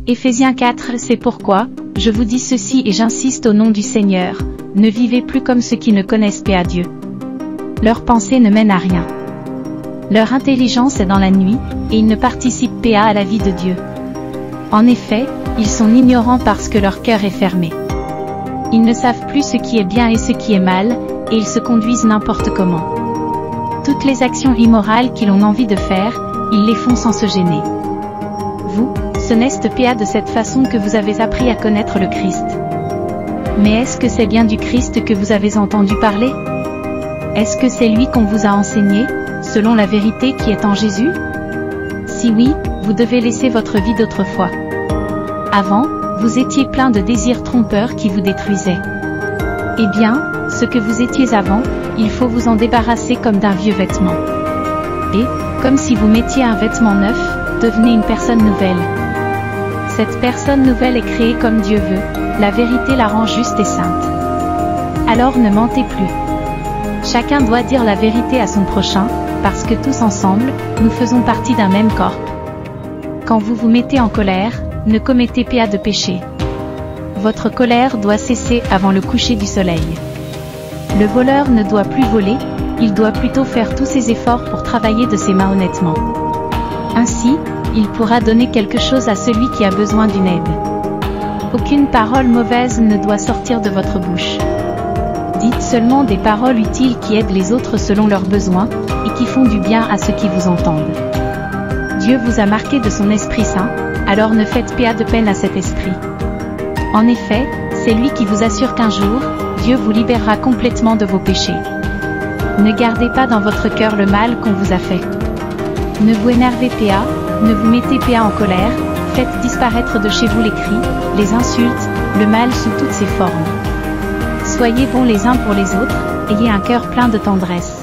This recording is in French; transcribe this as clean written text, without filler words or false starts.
Éphésiens 4. C'est pourquoi, je vous dis ceci et j'insiste au nom du Seigneur, ne vivez plus comme ceux qui ne connaissent pas Dieu. Leurs pensées ne mènent à rien. Leur intelligence est dans la nuit, et ils ne participent pas à la vie de Dieu. En effet, ils sont ignorants parce que leur cœur est fermé. Ils ne savent plus ce qui est bien et ce qui est mal, et ils se conduisent n'importe comment. Toutes les actions immorales qu'ils ont envie de faire, ils les font sans se gêner. Vous, ce n'est pas de cette façon que vous avez appris à connaître le Christ. Mais est-ce que c'est bien du Christ que vous avez entendu parler? Est-ce que c'est lui qu'on vous a enseigné, selon la vérité qui est en Jésus? Si oui, vous devez laisser votre vie d'autrefois. Avant, vous étiez plein de désirs trompeurs qui vous détruisaient. Eh bien, ce que vous étiez avant, il faut vous en débarrasser comme d'un vieux vêtement. Et, comme si vous mettiez un vêtement neuf, devenez une personne nouvelle. Cette personne nouvelle est créée comme Dieu veut, la vérité la rend juste et sainte. Alors ne mentez plus. Chacun doit dire la vérité à son prochain, parce que tous ensemble, nous faisons partie d'un même corps. Quand vous vous mettez en colère, ne commettez pas de péché. Votre colère doit cesser avant le coucher du soleil. Le voleur ne doit plus voler, il doit plutôt faire tous ses efforts pour travailler de ses mains honnêtement. Ainsi, il pourra donner quelque chose à celui qui a besoin d'une aide. Aucune parole mauvaise ne doit sortir de votre bouche. Dites seulement des paroles utiles qui aident les autres selon leurs besoins, et qui font du bien à ceux qui vous entendent. Dieu vous a marqué de son Esprit Saint, alors ne faites pas de peine à cet esprit. En effet, c'est lui qui vous assure qu'un jour, Dieu vous libérera complètement de vos péchés. Ne gardez pas dans votre cœur le mal qu'on vous a fait. Ne vous énervez pas, ne vous mettez pas en colère, faites disparaître de chez vous les cris, les insultes, le mal sous toutes ses formes. Soyez bons les uns pour les autres, ayez un cœur plein de tendresse.